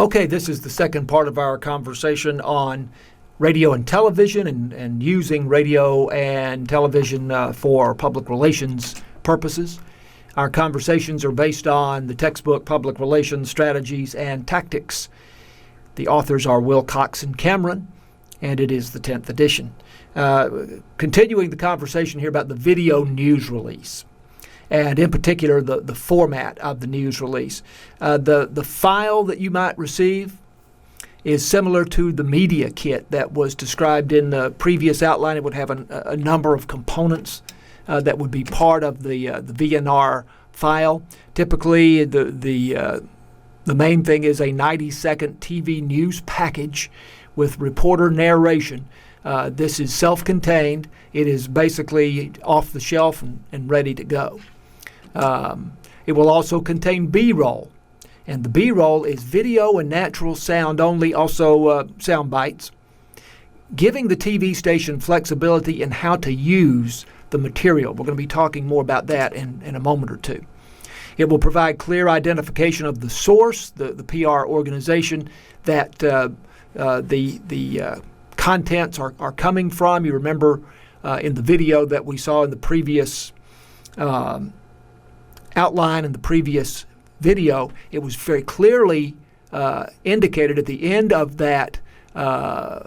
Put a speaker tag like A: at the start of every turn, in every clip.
A: Okay, this is the second part of our conversation on radio and television and using radio and television for public relations purposes. Our conversations are based on the textbook Public Relations Strategies and Tactics. The authors are Wilcox and Cameron, and it is the 10th edition. Continuing the conversation here about the video news release, and in particular the format of the news release. The file that you might receive is similar to the media kit that was described in the previous outline. It would have a number of components that would be part of the VNR file. Typically, the main thing is a 90-second TV news package with reporter narration. This is self-contained. It is basically off the shelf and ready to go. It will also contain B-roll, and the B-roll is video and natural sound only, also sound bites, giving the TV station flexibility in how to use the material. We're going to be talking more about that in a moment or two. It will provide clear identification of the source, the PR organization that the contents are coming from. You remember in the video that we saw in the previous outline in the previous video, it was very clearly indicated at the end of that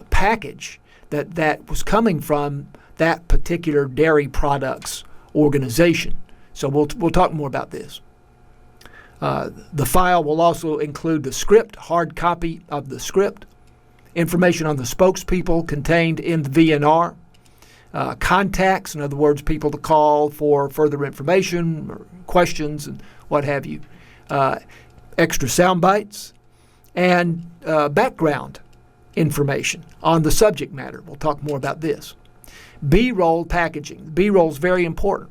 A: package that was coming from that particular dairy products organization. So we'll talk more about this. The file will also include the script, hard copy of the script, information on the spokespeople contained in the VNR, contacts, in other words, people to call for further information or questions and what have you, extra sound bites, and background information on the subject matter. We'll talk more about this. B-roll packaging. B-roll is very important.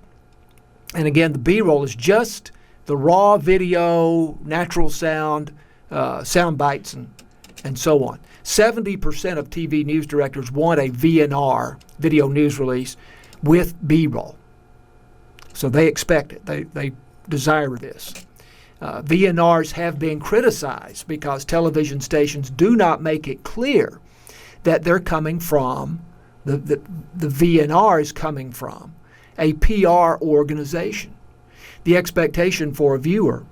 A: And again, the B-roll is just the raw video, natural sound, sound bites, and so on. 70% of TV news directors want a VNR, video news release, with B-roll. So they expect it. They desire this. VNRs have been criticized because television stations do not make it clear that they're coming from, the VNR is coming from a PR organization. The expectation for a viewer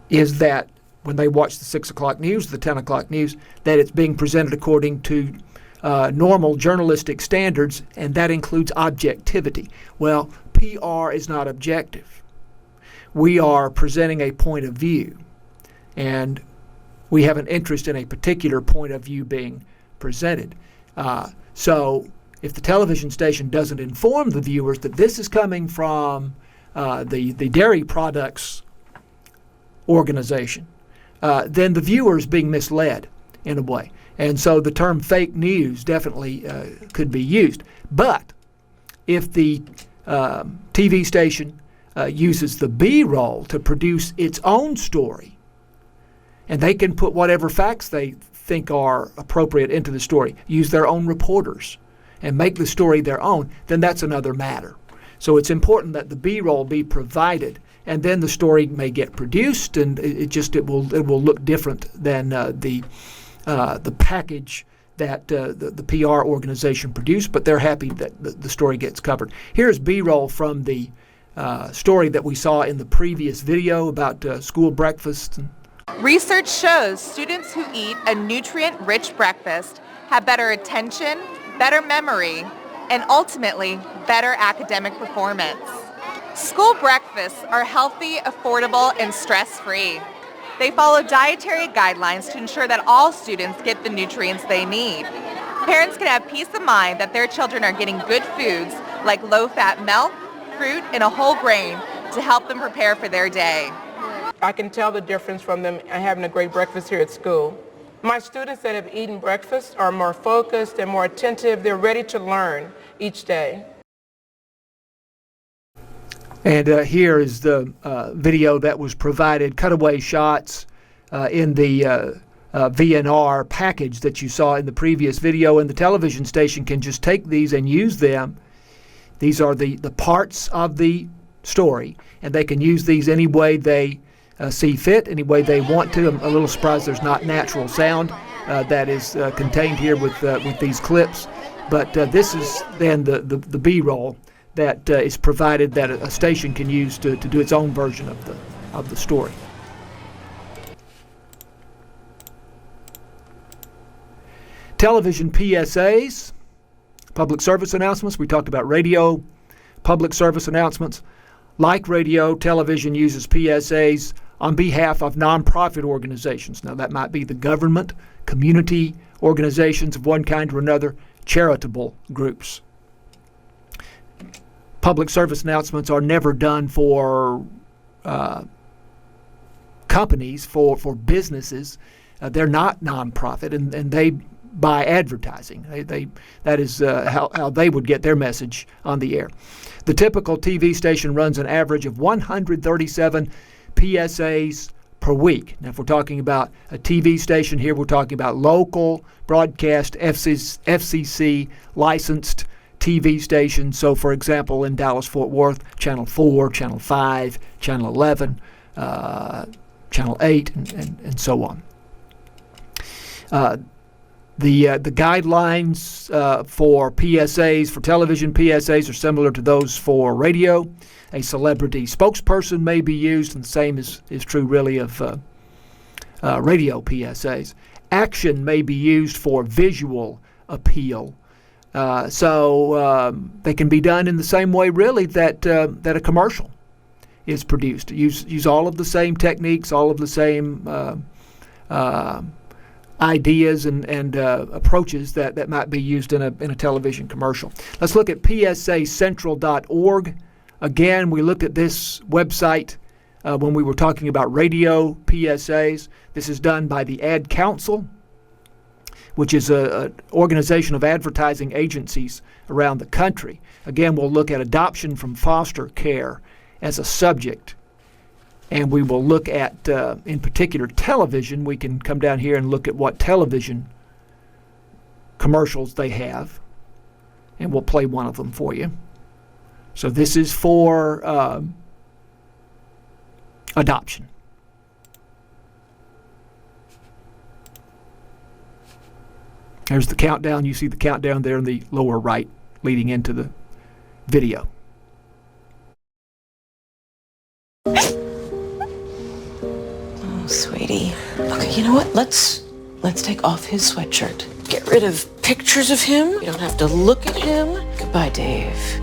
A: is that when they watch the 6 o'clock news, the 10 o'clock news, that it's being presented according to normal journalistic standards, and that includes objectivity. Well, PR is not objective. We are presenting a point of view, and we have an interest in a particular point of view being presented. So if the television station doesn't inform the viewers that this is coming from the dairy products organization, then the viewer is being misled in a way. And so the term fake news definitely could be used. But if the TV station uses the B-roll to produce its own story, and they can put whatever facts they think are appropriate into the story, use their own reporters, and make the story their own, then that's another matter. So it's important that the B-roll be provided, and then the story may get produced, and it will look different than the package that the PR organization produced, but they're happy that the story gets covered. Here's B-roll from the story that we saw in the previous video about school breakfast.
B: Research shows students who eat a nutrient-rich breakfast have better attention, better memory, and ultimately better academic performance. School breakfasts are healthy, affordable, and stress-free. They follow dietary guidelines to ensure that all students get the nutrients they need. Parents can have peace of mind that their children are getting good foods like low-fat milk, fruit, and a whole grain to help them prepare for their day.
C: I can tell the difference from them having a great breakfast here at school. My students that have eaten breakfast are more focused and more attentive. They're ready to learn each day.
A: And here is the video that was provided, cutaway shots in the VNR package that you saw in the previous video, and the television station can just take these and use them. These are the parts of the story, and they can use these any way they see fit, any way they want to. I'm a little surprised there's not natural sound that is contained here with these clips. But this is then the B-roll that is provided that a station can use to do its own version of the story. Television PSAs, public service announcements. We talked about radio, public service announcements. Like radio, television uses PSAs on behalf of nonprofit organizations. Now, that might be the government, community organizations of one kind or another, charitable groups. Public service announcements are never done for companies, for businesses. They're not nonprofit, and they buy advertising. That is how they would get their message on the air. The typical TV station runs an average of 137 PSAs per week. Now, if we're talking about a TV station here, we're talking about local broadcast FCC licensed TV stations. So, for example, in Dallas-Fort Worth, Channel 4, Channel 5, Channel 11, Channel 8, and so on. The guidelines for PSAs, for television PSAs, are similar to those for radio. A celebrity spokesperson may be used, and the same is true really of radio PSAs. Action may be used for visual appeal. So they can be done in the same way really that a commercial is produced. Use all of the same techniques, all of the same ideas and approaches that might be used in a television commercial. Let's look at psacentral.org. Again, we looked at this website when we were talking about radio PSAs. This is done by the Ad Council, which is an organization of advertising agencies around the country. Again, we'll look at adoption from foster care as a subject. And we will look at, in particular, television. We can come down here and look at what television commercials they have. And we'll play one of them for you. So this is for adoption. There's the countdown. You see the countdown there in the lower right leading into the video.
D: Oh, sweetie. Okay, you know what? Let's take off his sweatshirt. Get rid of pictures of him. You don't have to look at him. Goodbye, Dave.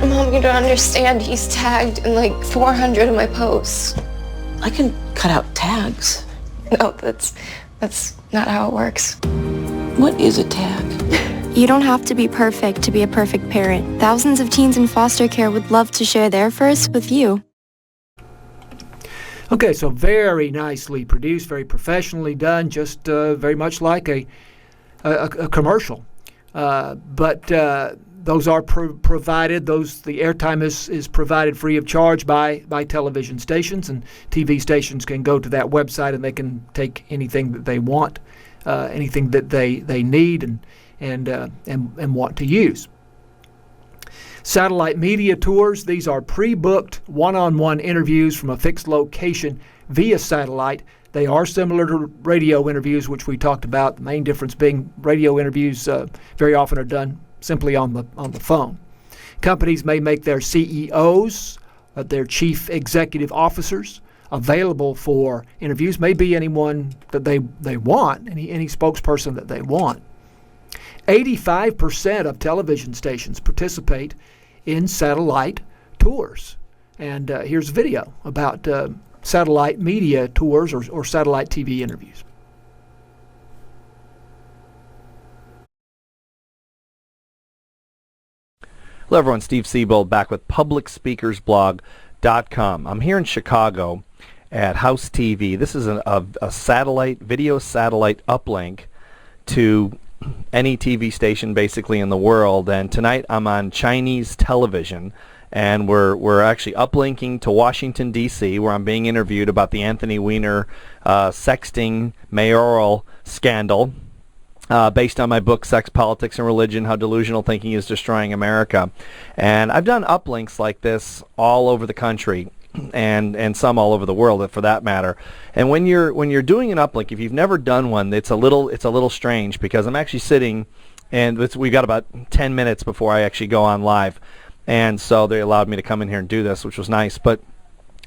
E: Mom, you don't understand. He's tagged in like 400 of my posts.
D: I can cut out tags.
E: No, that's not how it works.
D: What is a tag?
F: You don't have to be perfect to be a perfect parent. Thousands of teens in foster care would love to share their first with you.
A: Okay, so very nicely produced, very professionally done, just very much like a commercial. But those are provided. The airtime is provided free of charge by television stations, and TV stations can go to that website and they can take anything that they want, anything that they need and want to use. Satellite media tours. These are pre-booked one-on-one interviews from a fixed location via satellite. They are similar to radio interviews, which we talked about. The main difference being radio interviews very often are done simply on the phone. Companies may make their CEOs, their chief executive officers, available for interviews. May be anyone that they want, any spokesperson that they want. 85% of television stations participate in satellite tours. And here's a video about satellite media tours or satellite TV interviews.
G: Hello everyone, Steve Siebold back with publicspeakersblog.com. I'm here in Chicago at House TV. This is a video satellite uplink to any TV station basically in the world, and tonight I'm on Chinese television, and we're actually uplinking to Washington D.C. where I'm being interviewed about the Anthony Weiner sexting mayoral scandal. Based on my book, Sex, Politics, and Religion, How Delusional Thinking is Destroying America. And I've done uplinks like this all over the country. and some all over the world, for that matter. And when you're doing an uplink, if you've never done one, it's a little strange, because I'm actually sitting, and we got about 10 minutes before I actually go on live, and so they allowed me to come in here and do this, which was nice. But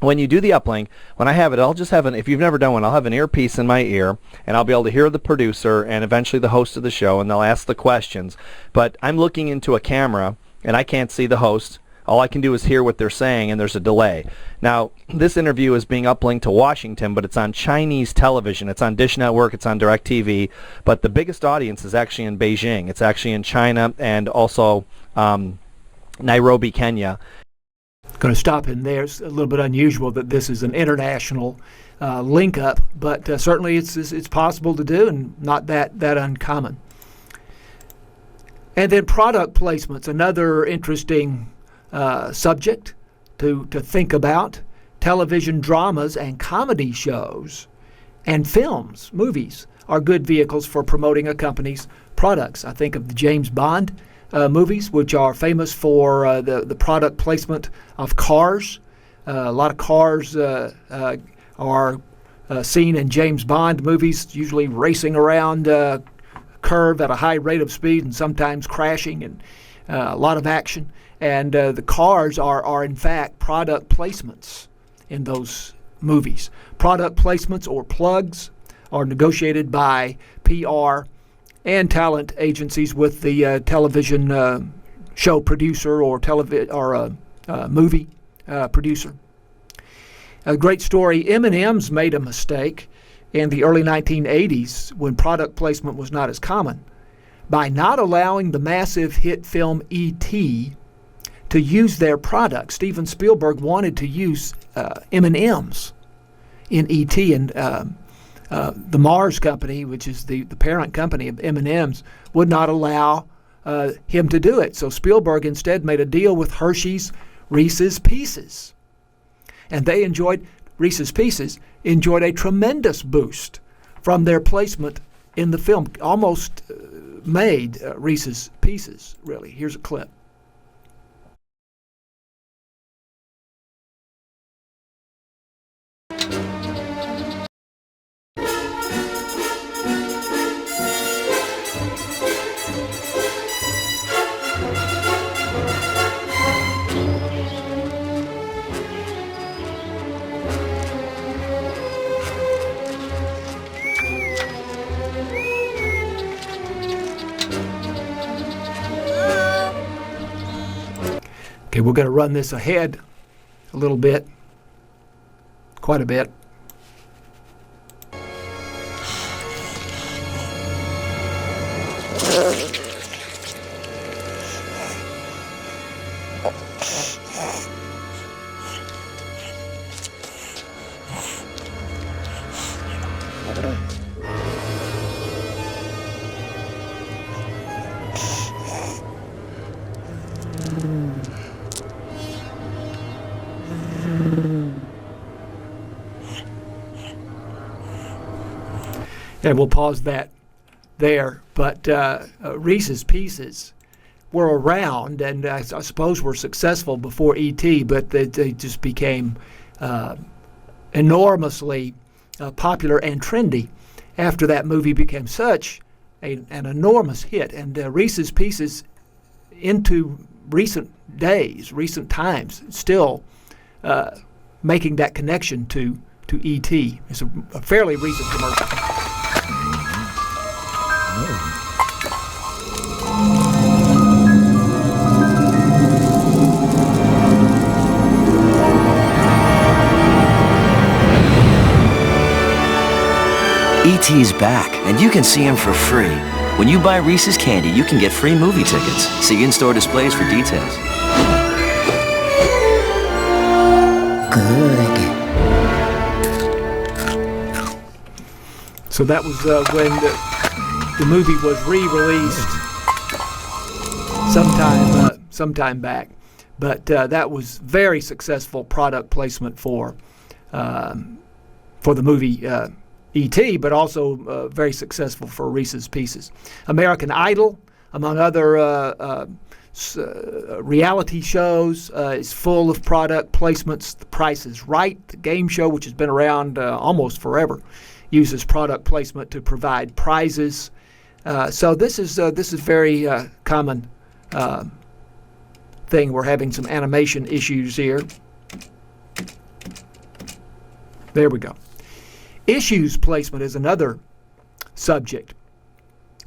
G: when you do the uplink, when I have it, I'll just have if you've never done one, I'll have an earpiece in my ear, and I'll be able to hear the producer and eventually the host of the show, and they'll ask the questions. But I'm looking into a camera, and I can't see the host. All I can do is hear what they're saying, and there's a delay. Now, this interview is being uplinked to Washington, but it's on Chinese television. It's on Dish Network. It's on DirecTV. But the biggest audience is actually in Beijing. It's actually in China and also Nairobi, Kenya.
A: Going to stop in there. It's a little bit unusual that this is an international link up, but certainly it's possible to do, and not that uncommon. And then product placements, another interesting subject to think about. Television dramas and comedy shows and films, movies, are good vehicles for promoting a company's products. I think of the James Bond movies, which are famous for the product placement of cars. A lot of cars are seen in James Bond movies, usually racing around a curve at a high rate of speed and sometimes crashing, and a lot of action. And the cars are in fact product placements in those movies. Product placements, or plugs, are negotiated by PR and talent agencies with the television show producer or movie producer. A great story. M&M's made a mistake in the early 1980s when product placement was not as common by not allowing the massive hit film E.T. to use their product. Steven Spielberg wanted to use M&M's in E.T., and the Mars Company, which is the parent company of M&M's, would not allow him to do it. So Spielberg instead made a deal with Hershey's Reese's Pieces. And Reese's Pieces enjoyed a tremendous boost from their placement in the film. Almost made Reese's Pieces, really. Here's a clip. Okay, we're going to run this ahead a little bit, quite a bit. And we'll pause that there. But Reese's Pieces were around, and I suppose were successful before E.T., but they just became enormously popular and trendy after that movie became such an enormous hit. And Reese's Pieces, into recent days, recent times, still making that connection to E.T. It's a fairly recent commercial.
H: E.T.'s back, and you can see him for free. When you buy Reese's candy, you can get free movie tickets. See in-store displays for details.
A: Good. So that was when the movie was re-released sometime back. But that was very successful product placement for the movie E.T., but also very successful for Reese's Pieces. American Idol, among other reality shows is full of product placements. The Price is Right, the game show, which has been around almost forever, uses product placement to provide prizes. So this is very common thing. We're having some animation issues here. There we go. Issues placement is another subject,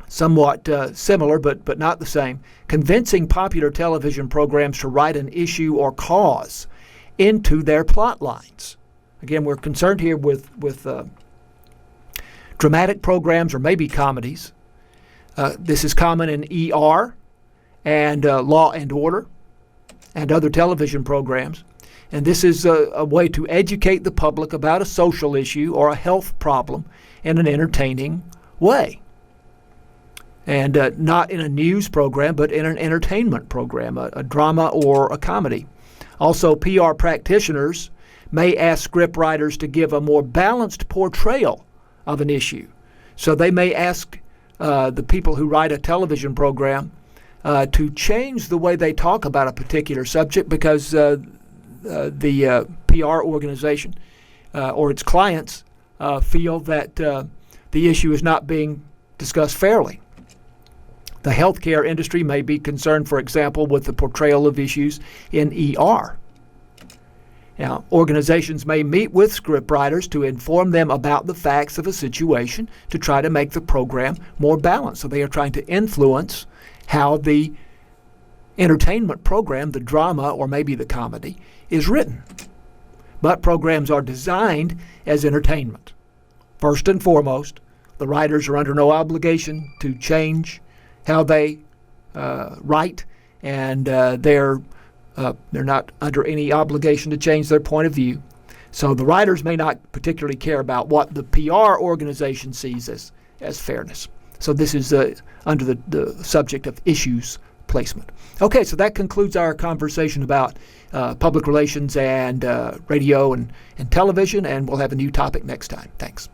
A: somewhat similar but not the same. Convincing popular television programs to write an issue or cause into their plot lines. Again, we're concerned here with dramatic programs or maybe comedies. This is common in ER and Law and Order and other television programs. And this is a way to educate the public about a social issue or a health problem in an entertaining way. And not in a news program, but in an entertainment program, a drama or a comedy. Also, PR practitioners may ask scriptwriters to give a more balanced portrayal of an issue. So they may ask the people who write a television program to change the way they talk about a particular subject because the PR organization or its clients feel that the issue is not being discussed fairly. The healthcare industry may be concerned, for example, with the portrayal of issues in ER. Now, organizations may meet with scriptwriters to inform them about the facts of a situation to try to make the program more balanced. So they are trying to influence how the entertainment program, the drama or maybe the comedy, is written. But programs are designed as entertainment. First and foremost, the writers are under no obligation to change how they write, and they're not under any obligation to change their point of view. So the writers may not particularly care about what the PR organization sees as fairness. So this is under the subject of issues placement. Okay, so that concludes our conversation about public relations and radio and television, and we'll have a new topic next time. Thanks.